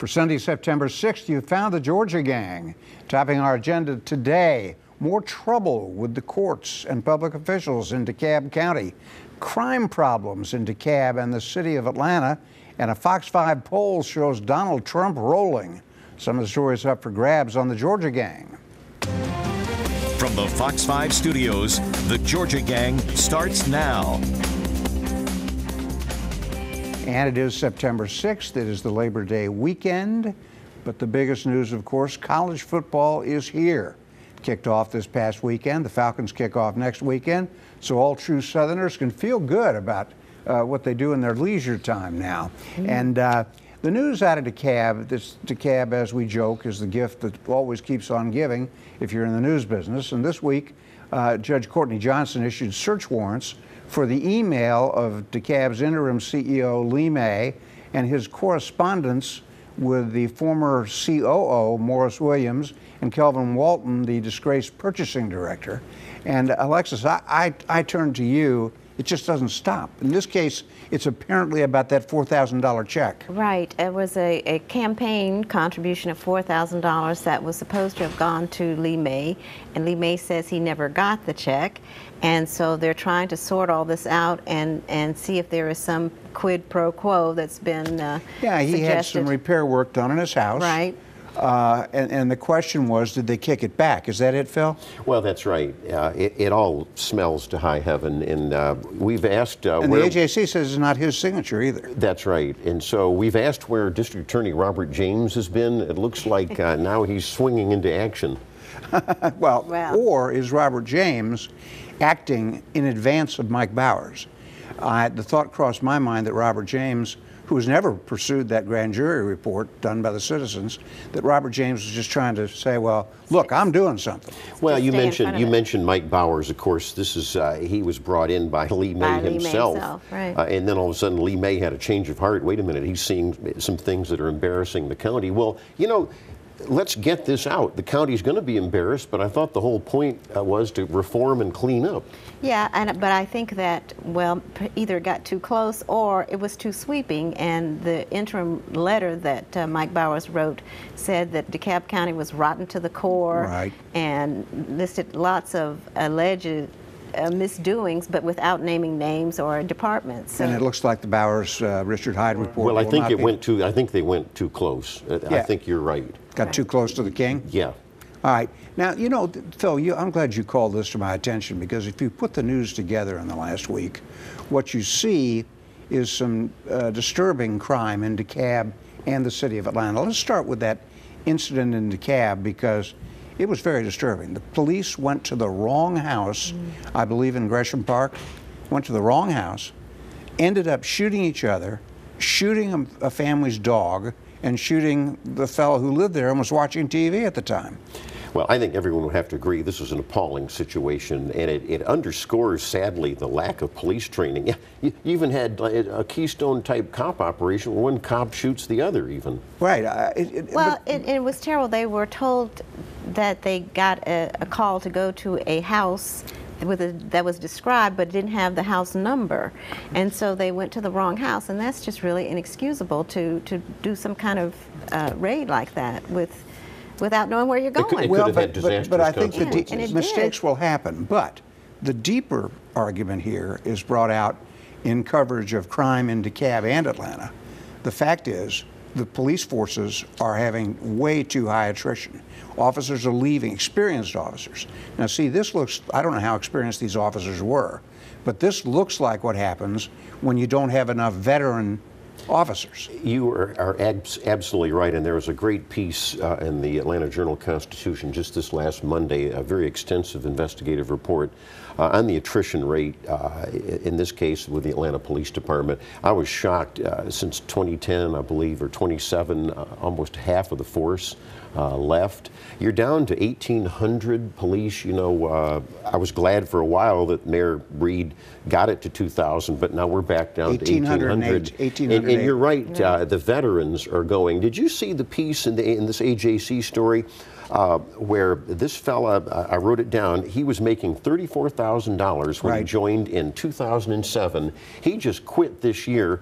For Sunday, September 6th, you found the Georgia Gang. Topping our agenda today, more trouble with the courts and public officials in DeKalb County, crime problems in DeKalb and the city of Atlanta, and a Fox 5 poll shows Donald Trump rolling. Some of the stories up for grabs on the Georgia Gang. From the Fox 5 studios, the Georgia Gang starts now. And it is September 6th. It is the Labor Day weekend. But the biggest news, of course, college football is here. Kicked off this past weekend. The Falcons kick off next weekend. So all true Southerners can feel good about what they do in their leisure time now. And the news out of DeKalb, DeKalb, as we joke, is the gift that always keeps on giving if you're in the news business. And this week, Judge Courtney Johnson issued search warrants for the email of DeKalb's interim CEO, Lee May, and his correspondence with the former COO, Morris Williams, and Kelvin Walton, the disgraced purchasing director. And Alexis, I turn to you. It just doesn't stop. In this case, it's apparently about that $4,000 check. Right. It was a campaign contribution of $4,000 that was supposed to have gone to Lee May, and Lee May says he never got the check. And so they're trying to sort all this out and see if there is some quid pro quo that's been Yeah, he suggested. had some repair work done in his house. Right. And the question was, did they kick it back? Is that it, Phil? Well, that's right. It all smells to high heaven, and we've asked... and the AJC says it's not his signature either. That's right. And so we've asked where District Attorney Robert James has been. It looks like now he's swinging into action. Well, or is Robert James acting in advance of Mike Bowers? The thought crossed my mind that Robert James, who has never pursued that grand jury report done by the citizens, that Robert James was just trying to say, well, look, I'm doing something. Well, you mentioned Mike Bowers. Of course, this is he was brought in by Lee May himself. Right. And then all of a sudden, Lee May had a change of heart. Wait a minute, he's seeing some things that are embarrassing the county. Well, you know, let's get this out. The county's going to be embarrassed, but I thought the whole point was to reform and clean up. Yeah, but I think that, well, either it got too close or it was too sweeping, and the interim letter that Mike Bowers wrote said that DeKalb County was rotten to the core, right, and listed lots of alleged misdoings, but without naming names or departments. So. And it looks like the Bowers Richard Hyde report. Well, I think I think they went too close. Yeah. I think you're right. Got too close to the king? Yeah. All right. Now, you know, Phil, I'm glad you called this to my attention, because if you put the news together in the last week, what you see is some disturbing crime in DeKalb and the city of Atlanta. Let's start with that incident in DeKalb, because it was very disturbing. The police went to the wrong house, I believe in Gresham Park, went to the wrong house, ended up shooting each other, shooting a family's dog, and shooting the fellow who lived there and was watching TV at the time. Well, I think everyone would have to agree this was an appalling situation, and it underscores, sadly, the lack of police training. Yeah, you even had a Keystone-type cop operation where one cop shoots the other, even. Right. It was terrible. They were told that they got a call to go to a house that was described, but didn't have the house number, and so they went to the wrong house, and that's just really inexcusable to do some kind of raid like that without knowing where you're going. But I think the mistakes will happen. But the deeper argument here is brought out in coverage of crime in DeKalb and Atlanta. The fact is, the police forces are having way too high attrition. Officers are leaving, experienced officers. Now see, this looks, I don't know how experienced these officers were, but this looks like what happens when you don't have enough veteran officers. You are absolutely right, and there was a great piece in the Atlanta Journal-Constitution just this last Monday, a very extensive investigative report on the attrition rate, in this case with the Atlanta Police Department. I was shocked. Since 2010, I believe, or 27, almost half of the force left. You're down to 1,800 police. You know, I was glad for a while that Mayor Breed got it to 2,000, but now we're back down to 1,800. And you're right, the veterans are going. Did you see the piece in this AJC story where this fella, I wrote it down, he was making $34,000 when he joined in 2007. He just quit this year.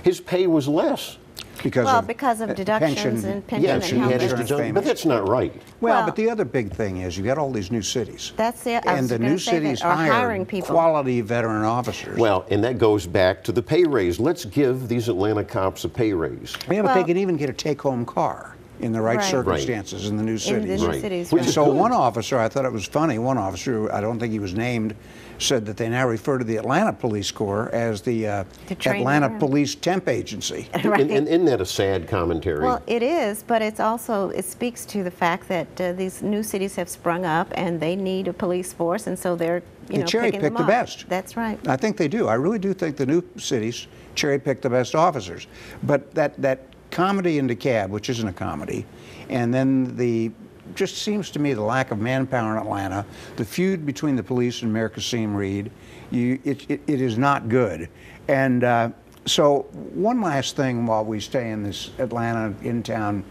His pay was less. because of deductions and pension Yes, and he had his health. deduction, but that's not right. Well, but the other big thing is you got all these new cities. That's it. And the new cities are hire hiring people. quality veteran officers. Well, and that goes back to the pay raise. Let's give these Atlanta cops a pay raise. Yeah, but they Well- can even get a take-home car in the right Right. circumstances in the new In the cities. new Right. cities, Which right. is So good. one officer, I thought it was funny, one officer, I don't think he was named, said that they now refer to the Atlanta Police Corps as the training Atlanta ground. Police Temp Agency. Right. And isn't that a sad commentary? Well, it is, but it's also, it speaks to the fact that these new cities have sprung up and they need a police force, and so they're, They cherry picking pick them the up. best. That's right. I think they do. I really do think the new cities cherry pick the best officers. But that comedy in DeKalb, which isn't a comedy, and then just seems to me the lack of manpower in Atlanta, the feud between the police and Mayor Kasim Reed, it is not good. And so one last thing while we stay in this Atlanta in-town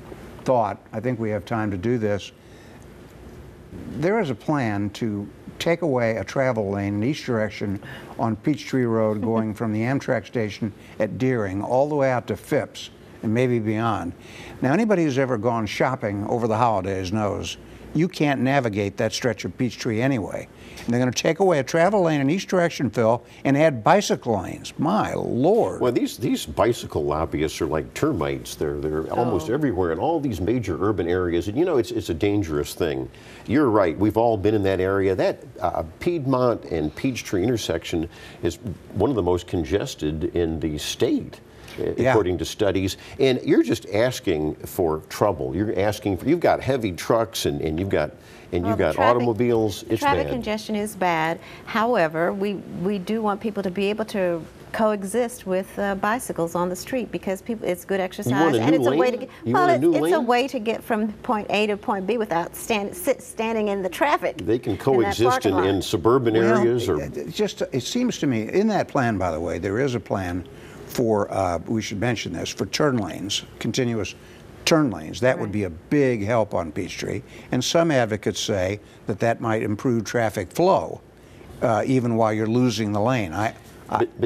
thought, I think we have time to do this. There is a plan to take away a travel lane in each direction on Peachtree Road going from the Amtrak station at Deering all the way out to Phipps and maybe beyond. Now, anybody who's ever gone shopping over the holidays knows you can't navigate that stretch of Peachtree anyway. And they're going to take away a travel lane in each direction, Phil, and add bicycle lanes. My Lord. Well, these bicycle lobbyists are like termites. They're almost everywhere in all these major urban areas. And you know, it's a dangerous thing. You're right. We've all been in that area. That Piedmont and Peachtree intersection is one of the most congested in the state, according to studies. And you're just asking for trouble. You're asking for, you've got heavy trucks and you've got automobiles. It's traffic bad. congestion is bad. However, we do want people to be able to coexist with bicycles on the street because it's good exercise want a and new it's a way to lane? get You want a new it's a lane? way to get from point A to point B without standing in the traffic. They can in that coexist parking lot. in suburban areas. Or It seems to me, in that plan, by the way, there is a plan for, we should mention this, for turn lanes, continuous turn lanes. That would be a big help on Peachtree. And some advocates say that that might improve traffic flow, even while you're losing the lane. I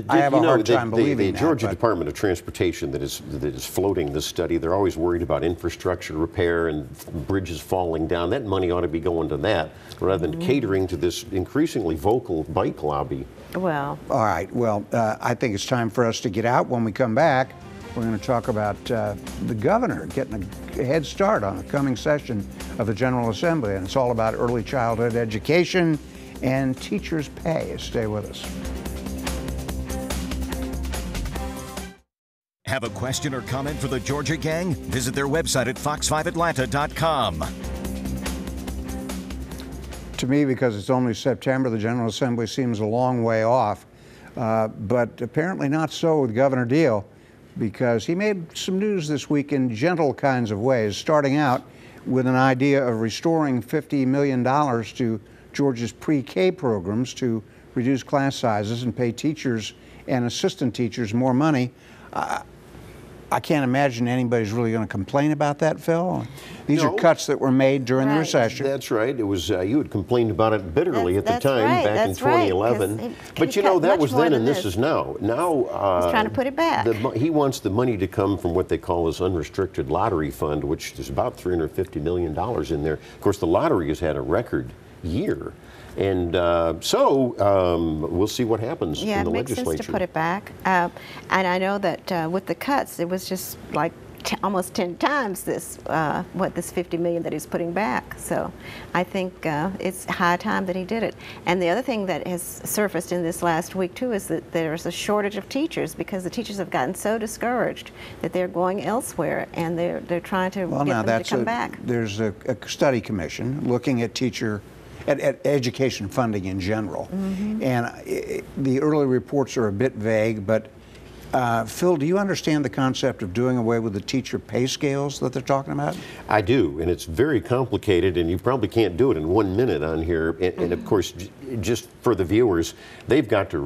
have a hard time believing the that. Georgia but- Department of Transportation that is floating this study, they're always worried about infrastructure repair and bridges falling down. That money ought to be going to that rather than catering to this increasingly vocal bike lobby. Well, All right, well, I think it's time for us to get out. When we come back, we're going to talk about the governor getting a head start on a coming session of the General Assembly, and it's all about early childhood education and teachers' pay. Stay with us. Have a question or comment for the Georgia Gang? Visit their website at fox5atlanta.com. To me, because it's only September, the General Assembly seems a long way off, but apparently not so with Governor Deal, because he made some news this week in gentle kinds of ways, starting out with an idea of restoring $50 million to Georgia's pre-K programs to reduce class sizes and pay teachers and assistant teachers more money. I can't imagine anybody's really going to complain about that, Phil. These are No. cuts that were made during the Right. recession. That's right. It was you had complained about it bitterly at the That's time right. back in That's right, 2011. 'cause But he you know cut that much was more then, than and this this. is now. Now He's trying to put it back. He wants the money to come from what they call this unrestricted lottery fund, which is about $350 million in there. Of course, the lottery has had a record year. And we'll see what happens yeah, in the it makes legislature. sense to put it back. And I know that with the cuts, it was just like almost 10 times this, this $50 million that he's putting back. So I think it's high time that he did it. And the other thing that has surfaced in this last week too is that there's a shortage of teachers because the teachers have gotten so discouraged that they're going elsewhere and they're trying to Well, get now them to come back. There's a study commission looking at at education funding in general. And the early reports are a bit vague, but Phil, do you understand the concept of doing away with the teacher pay scales that they're talking about? I do, and it's very complicated, and you probably can't do it in 1 minute on here. And of course, just for the viewers, they've got to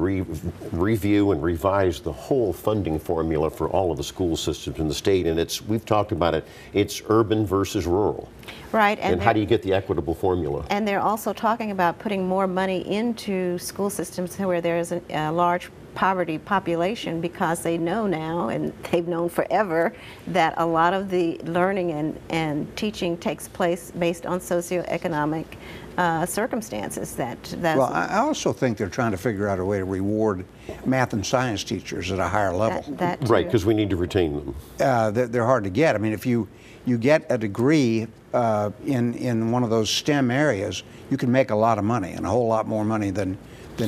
review and revise the whole funding formula for all of the school systems in the state. And we've talked about it, it's urban versus rural. Right. And how do you get the equitable formula? And they're also talking about putting more money into school systems where there is a large poverty population, because they know now, and they've known forever, that a lot of the learning and teaching takes place based on socioeconomic circumstances. Well, I also think they're trying to figure out a way to reward math and science teachers at a higher level. That too. Right, because we need to retain them. They're hard to get. I mean, if you get a degree in one of those STEM areas, you can make a lot of money, and a whole lot more money than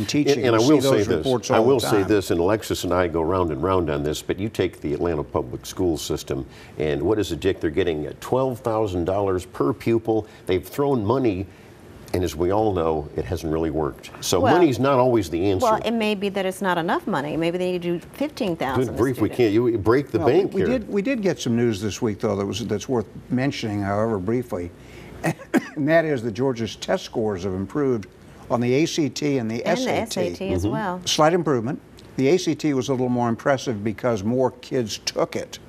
teaching. And I will say this. I will say this, and Alexis and I go round and round on this, but you take the Atlanta public school system, and what is it, Dick? They're getting $12,000 per pupil. They've thrown money, and as we all know, it hasn't really worked. So money's not always the answer. Well, it may be that it's not enough money. Maybe they need to do 15,000. Good grief, we can't. You break the bank here. We did get some news this week, though, that's worth mentioning, however briefly, and that is that Georgia's test scores have improved on the ACT and the SAT. And the SAT as well. Slight improvement. The ACT was a little more impressive because more kids took it.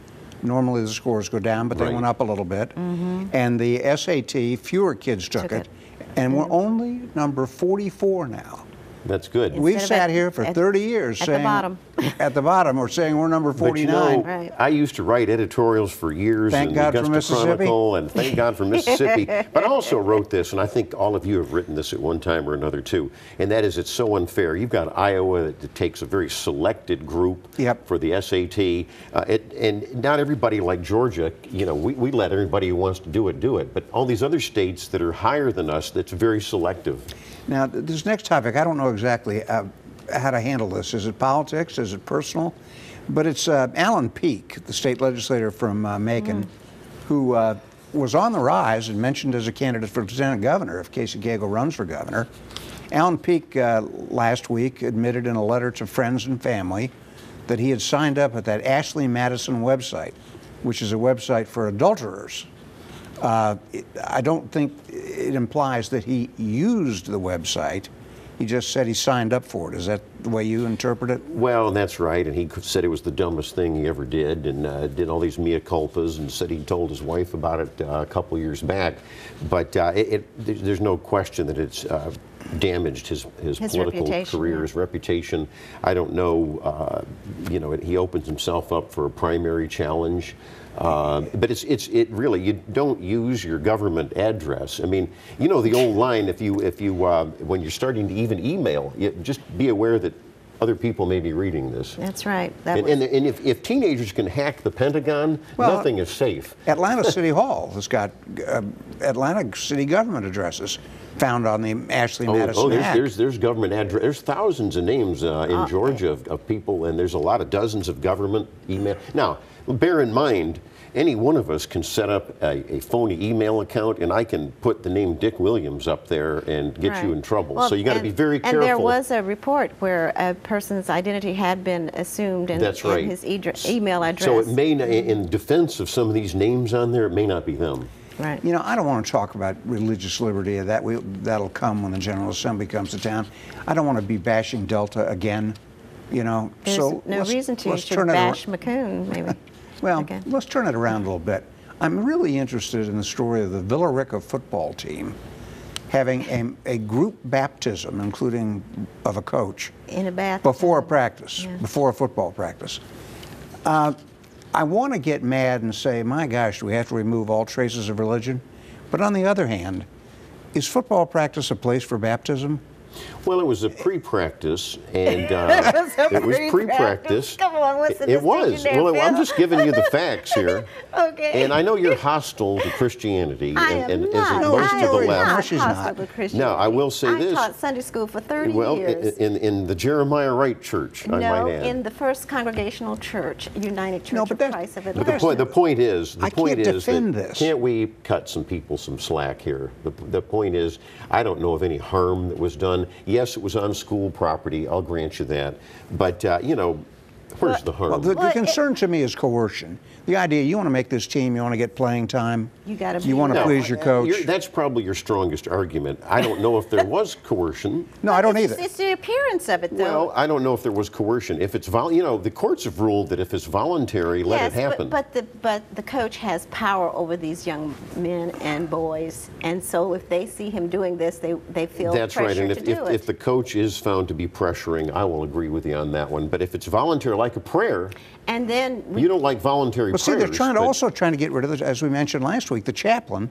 Normally the scores go down, but they went up a little bit. And the SAT, fewer kids took it. And we're only number 44 now. That's good. We've sat here for 30 years saying... At the bottom, we're saying we're number 49. But you know, I used to write editorials for years in the Augusta Chronicle, and thank God for Mississippi. But I also wrote this, and I think all of you have written this at one time or another too, and that is it's so unfair. You've got Iowa that takes a very selected group for the SAT, and not everybody like Georgia, you know, we let everybody who wants to do it. But all these other states that are higher than us, that's very selective. Now, this next topic, I don't know exactly how to handle this. Is it politics? Is it personal? But it's Alan Peake, the state legislator from Macon, who was on the rise and mentioned as a candidate for lieutenant governor if Casey Cagle runs for governor. Alan Peake last week admitted in a letter to friends and family that he had signed up at that Ashley Madison website, which is a website for adulterers. I don't think it implies that he used the website. He just said he signed up for it. Is that the way you interpret it? Well, that's right. And he said it was the dumbest thing he ever did, and did all these mea culpas, and said he told his wife about it a couple years back. But there's no question that it's damaged his political career, his reputation. I don't know. You know, he opens himself up for a primary challenge. But it really, you don't use your government address. I mean, you know the old line, if you when you're starting to even email, just be aware that other people may be reading this. That's right. And if teenagers can hack the Pentagon, nothing is safe. Atlanta City Hall has got Atlanta city government addresses found on the Ashley Madison hack. There's government address. There's thousands of names in Georgia of people, and there's a lot of dozens of government email. Now, bear in mind, any one of us can set up a phony email account, and I can put the name Dick Williams up there and get you in trouble. Well, so you got to be very careful. And there was a report where a person's identity had been assumed in his email address. So it may, in defense of some of these names on there, it may not be them. Right. You know, I don't want to talk about religious liberty. That'll come when the General Assembly comes to town. I don't want to be bashing Delta again. You know, there's no reason to. You should bash McCoon, maybe. Well, let's turn it around a little bit. I'm really interested in the story of the Villa Rica football team having a group baptism, including of a coach, in a bath before a practice, before a football practice. I want to get mad and say, my gosh, do we have to remove all traces of religion? But on the other hand, is football practice a place for baptism? Well, it was a pre-practice, and it was pre-practice. Come on, what's the It was. There, well, I'm just giving you the facts here. Okay. And I know you're hostile to Christianity, and not. as most of the left. No, she's not. Now, I will say this. I taught Sunday school for 30 well, years. in the Jeremiah Wright Church, I might add. In the First Congregational Church, United Church of Christ of Atlanta. But the point is, this. Can't we cut some people some slack here? The point is, I don't know of any harm that was done. Yes, it was on school property, I'll grant you that. But, you know, Where's the harm? Well, the concern to me is coercion. The idea, you want to make this team, you want to get playing time, You gotta you want to be- please your coach. That's probably your strongest argument. I don't know if there was coercion. No, I don't It's either. just- It's the appearance of it, though. Well, I don't know if there was coercion. If it's the courts have ruled that if it's voluntary, let it happen. But the coach has power over these young men and boys, and so if they see him doing this, they feel That's right. pressure And to do it. if the coach is found to be pressuring, I will agree with you on that one. But if it's voluntary, like a prayer, And then you don't like voluntary But see, prayers. they're also trying to get rid of, as we mentioned last week, the chaplain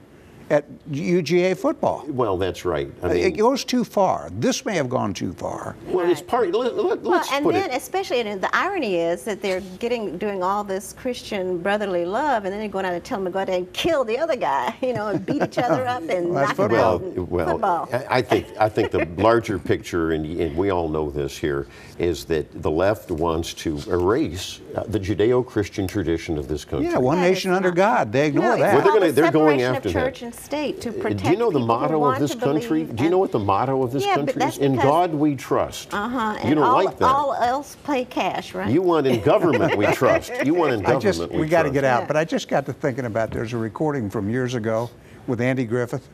at UGA football. Well, that's right. I It mean, goes too far. This may have gone too far. well, it's part. well, Let's and put then it. especially, and the irony is that they're doing all this Christian brotherly love, and then they're going out and tell them to go out there and kill the other guy, and beat each other up and Well, that's knock him football. out. in Well, football. I think the larger picture, and we all know this here, is that the left wants to erase the Judeo-Christian tradition of this country. Yeah, one That nation is under not- God. They ignore No, that. it's Well, all the they're going separation after of that. church and state to protect Do you know the people who motto of want this to country? believe Do you know and- what the motto of this Yeah, but country that's is? In because- God we trust. and You don't all, like that. all else play cash, right? You want in government we trust. You want in government We got to trust. get out. Yeah. But I just got to thinking about, there's a recording from years ago with Andy Griffith,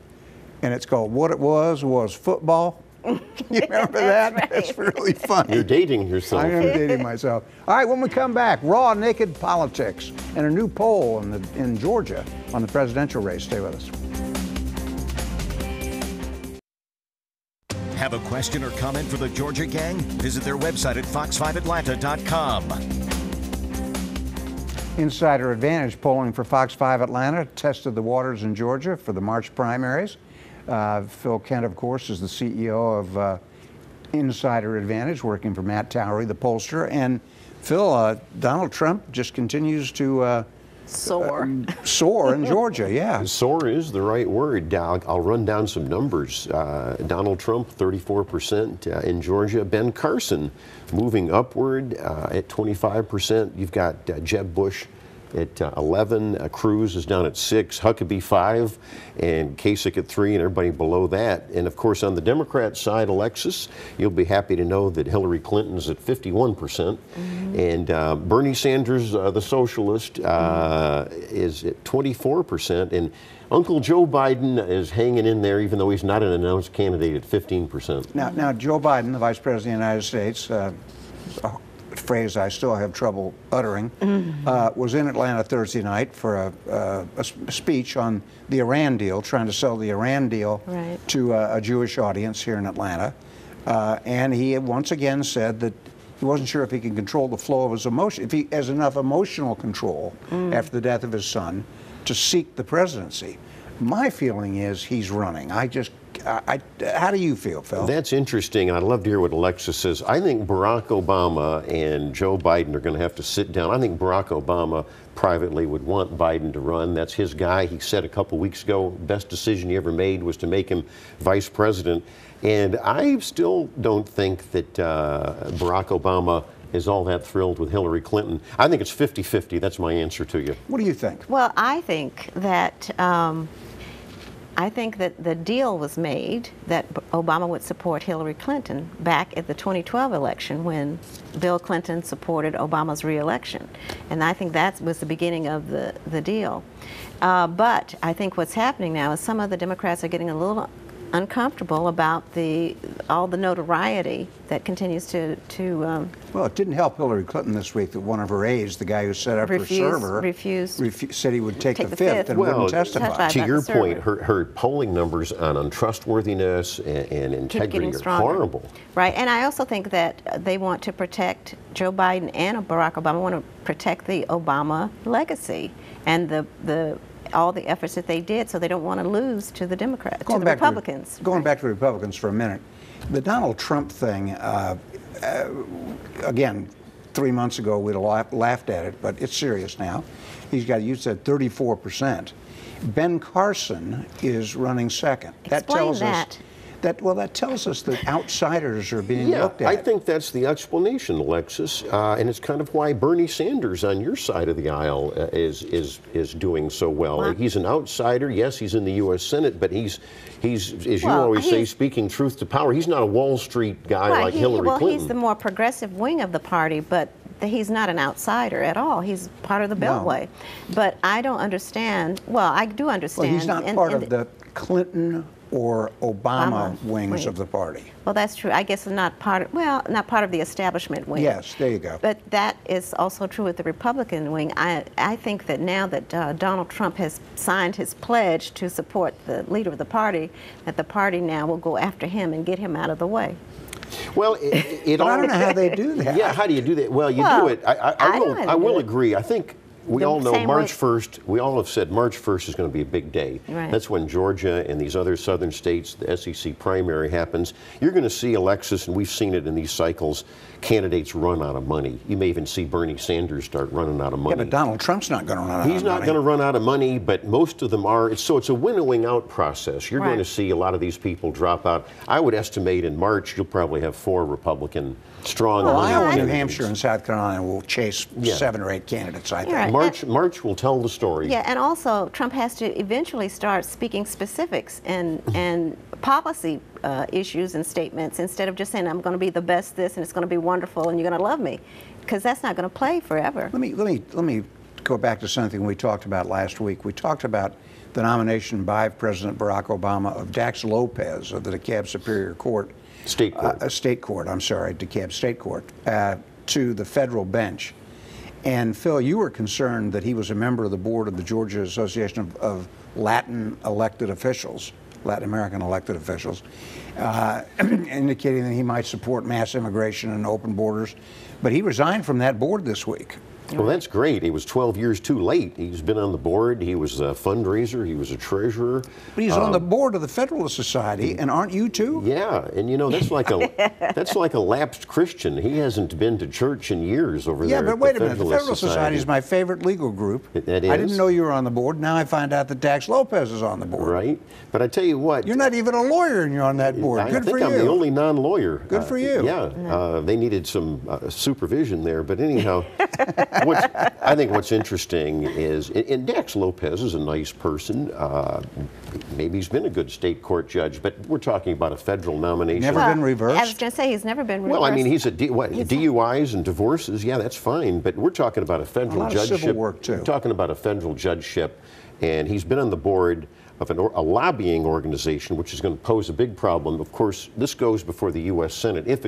and it's called "What It Was Football." You remember that? right. It's really funny. You're dating yourself. I am dating myself. All right, when we come back, raw, naked politics and a new poll in Georgia on the presidential race. Stay with us. Have a question or comment for the Georgia Gang? Visit their website at fox5atlanta.com. Insider Advantage polling for Fox 5 Atlanta tested the waters in Georgia for the March primaries. Phil Kent, of course, is the CEO of Insider Advantage, working for Matt Towery, the pollster. And Phil, Donald Trump just continues to Soar. soar in Georgia, yeah. Soar is the right word. I'll run down some numbers. Donald Trump, 34% in Georgia. Ben Carson moving upward at 25%. You've got Jeb Bush at 11, Cruz is down at 6, Huckabee 5, and Kasich at 3, and everybody below that. And of course, on the Democrat side, Alexis, you'll be happy to know that Hillary Clinton's at 51%, and Bernie Sanders, the socialist, is at 24%, and Uncle Joe Biden is hanging in there, even though he's not an announced candidate, at 15%. Now, Joe Biden, the Vice President of the United States, a phrase I still have trouble uttering, was in Atlanta Thursday night for a speech on the Iran deal, trying to sell the Iran deal Right. to a Jewish audience here in Atlanta. And he once again said that he wasn't sure if he could control the flow of his emotion, if he has enough emotional control after the death of his son to seek the presidency. My feeling is he's running. How do you feel, Phil? That's interesting, and I'd love to hear what Alexis says. I think Barack Obama and Joe Biden are going to have to sit down. I think Barack Obama privately would want Biden to run. That's his guy. He said a couple weeks ago, best decision he ever made was to make him vice president. And I still don't think that Barack Obama is all that thrilled with Hillary Clinton. I think it's 50-50. That's my answer to you. What do you think? Well, I think that the deal was made that Obama would support Hillary Clinton back at the 2012 election when Bill Clinton supported Obama's re-election. And I think that was the beginning of the deal. But I think what's happening now is some of the Democrats are getting a little uncomfortable about all the notoriety that continues to Well, it didn't help Hillary Clinton this week that one of her aides, the guy who set up her server, said he would take the fifth and wouldn't testify. To about your the point, server. her polling numbers on untrustworthiness and integrity getting are stronger. horrible. Right, and I also think that they want to protect Joe Biden and Barack Obama, want to protect the Obama legacy and all the efforts that they did, so they don't want to lose to the Democrats, to the Republicans. Going back to the Republicans for a minute, the Donald Trump thing, again, 3 months ago we'd have laughed at it, but it's serious now. He's got, you said 34%. Ben Carson is running second. Explain that. That tells us that outsiders are being looked at. I think that's the explanation, Alexis, and it's kind of why Bernie Sanders on your side of the aisle is doing so well. Wow. He's an outsider. Yes, he's in the U.S. Senate, but he's as you always say, speaking truth to power. He's not a Wall Street guy like Hillary Clinton. He's the more progressive wing of the party, but he's not an outsider at all. He's part of the Beltway. But I don't understand. Well, I do understand. Well, he's not part of the Clinton or Obama wings of the party. Well, that's true. I guess not part of, well, not part of the establishment wing. Yes, there you go. But that is also true with the Republican wing. I think that now that Donald Trump has signed his pledge to support the leader of the party, that the party now will go after him and get him out of the way. Well, but I don't know how they do that. Yeah, how do you do that? Well, you do it. I will agree. I think we all know March 1st, we all have said March 1st is going to be a big day. Right. That's when Georgia and these other southern states, the SEC primary happens. You're going to see Alexis, and we've seen it in these cycles, candidates run out of money. You may even see Bernie Sanders start running out of money. Yeah, but Donald Trump's not going to run out of money. He's not going to run out of money, but most of them are. So it's a winnowing out process. You're going to see a lot of these people drop out. I would estimate in March you'll probably have 4 Republican strong. Iowa, New Hampshire, and South Carolina will chase 7 or 8 candidates, I think. Right. March will tell the story. Yeah, and also Trump has to eventually start speaking specifics and policy issues and statements instead of just saying I'm going to be the best this and it's going to be wonderful and you're going to love me, because that's not going to play forever. Let me go back to something we talked about last week. We talked about the nomination by President Barack Obama of Dax Lopez of the DeKalb Superior Court. State Court. State Court, I'm sorry, DeKalb State Court, to the federal bench. And Phil, you were concerned that he was a member of the board of the Georgia Association of Latin American elected officials, indicating that he might support mass immigration and open borders. But he resigned from that board this week. Well, that's great. He was 12 years too late. He's been on the board. He was a fundraiser. He was a treasurer. But he's on the board of the Federalist Society, and aren't you too? Yeah, and you know that's like a lapsed Christian. He hasn't been to church in years over there. Yeah, but wait a minute. The Federalist Society is my favorite legal group. That is. I didn't know you were on the board. Now I find out that Dax Lopez is on the board. Right, but I tell you what. You're not even a lawyer, and you're on that board. Good for you. I think I'm the only non-lawyer. Good for you. Yeah, they needed some supervision there, but anyhow. I think what's interesting is, and Dax Lopez is a nice person. Maybe he's been a good state court judge, but we're talking about a federal nomination. Never been reversed? I was going to say he's never been reversed. Well, I mean, he's DUIs and divorces, yeah, that's fine, but we're talking about a federal judgeship. Civil work, too. We're talking about a federal judgeship, and he's been on the board of a lobbying organization, which is going to pose a big problem. Of course, this goes before the U.S. Senate if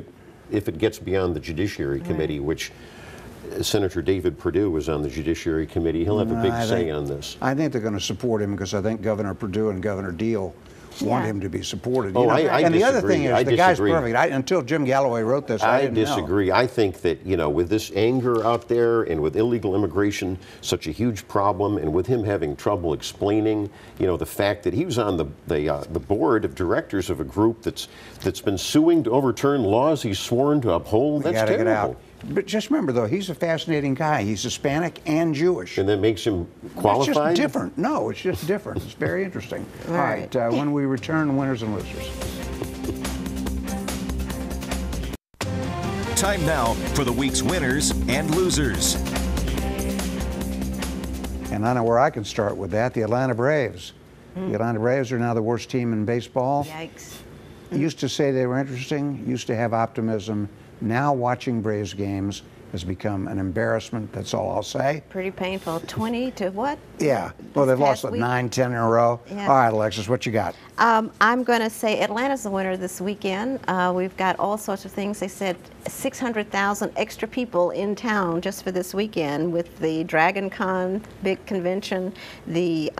it gets beyond the Judiciary Committee, which Senator David Perdue was on the Judiciary Committee. He'll have a big say on this. I think they're going to support him because I think Governor Perdue and Governor Deal want him to be supported. Oh, I and disagree. The other thing is, the guy's perfect. Until Jim Galloway wrote this, I didn't disagree. know. I think that, you know, with this anger out there and with illegal immigration, such a huge problem, and with him having trouble explaining, you know, the fact that he was on the board of directors of a group that's been suing to overturn laws he's sworn to uphold, that's terrible. Get out. But just remember, though, he's a fascinating guy. He's Hispanic and Jewish. And that makes him qualified? It's just different. No, it's just different. It's very interesting. All right, when we return, winners and losers. Time now for the week's winners and losers. And I know where I can start with that, the Atlanta Braves. The Atlanta Braves are now the worst team in baseball. Yikes. Used to say they were interesting, used to have optimism. Now watching Braves games has become an embarrassment. That's all I'll say. Pretty painful. 20 to what? Yeah. Well, they've lost, what, 9, 10 in a row? Yeah. All right, Alexis, what you got? I'm going to say Atlanta's the winner this weekend. We've got all sorts of things. They said 600,000 extra people in town just for this weekend with the Dragon Con big convention, the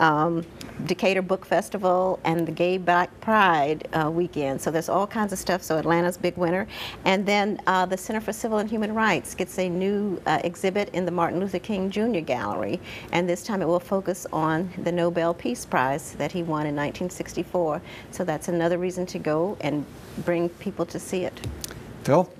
Decatur Book Festival, and the Gay Black Pride weekend. So there's all kinds of stuff. So Atlanta's big winner. And then the Center for Civil and Human Rights gets a new exhibit in the Martin Luther King Jr. Gallery. And this time it will focus on the Nobel Peace Prize that he won in 1964. So that's another reason to go and bring people to see it. Phil?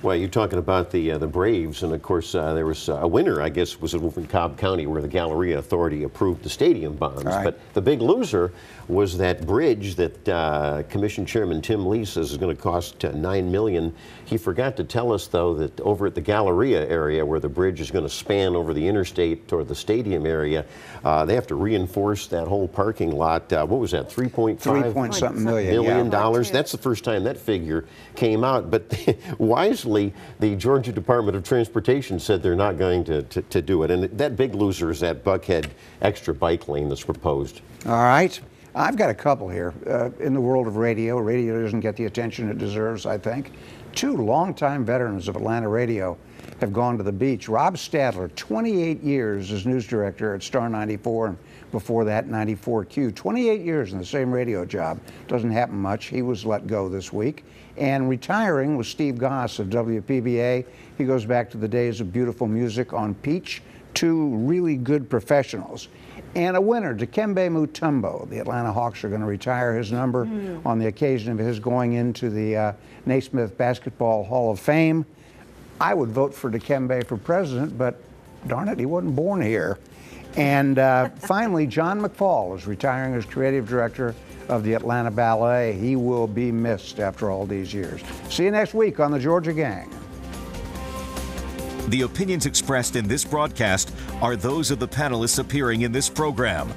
Well, you're talking about the Braves, and of course there was a winner, I guess, was over in Cobb County where the Galleria Authority approved the stadium bonds. Right. But the big loser was that bridge that Commission Chairman Tim Lee says is going to cost $9 million. He forgot to tell us, though, that over at the Galleria area where the bridge is going to span over the interstate toward the stadium area, they have to reinforce that whole parking lot. What was that, $3.5 million. That's the first time that figure came out. But wisely, unfortunately, the Georgia Department of Transportation said they're not going to do it. And that big loser is that Buckhead extra bike lane that's proposed. All right. I've got a couple here. In the world of radio, radio doesn't get the attention it deserves, I think. Two longtime veterans of Atlanta radio have gone to the beach. Rob Stadler, 28 years as news director at Star 94, and before that, 94Q. 28 years in the same radio job. Doesn't happen much. He was let go this week. And retiring was Steve Goss of WPBA. He goes back to the days of beautiful music on Peach. Two really good professionals. And a winner, Dikembe Mutombo. The Atlanta Hawks are going to retire his number on the occasion of his going into the Naismith Basketball Hall of Fame. I would vote for Dikembe for president, but darn it, he wasn't born here. And finally, John McFall is retiring as creative director of the Atlanta Ballet. He will be missed after all these years. See you next week on the Georgia Gang. The opinions expressed in this broadcast are those of the panelists appearing in this program.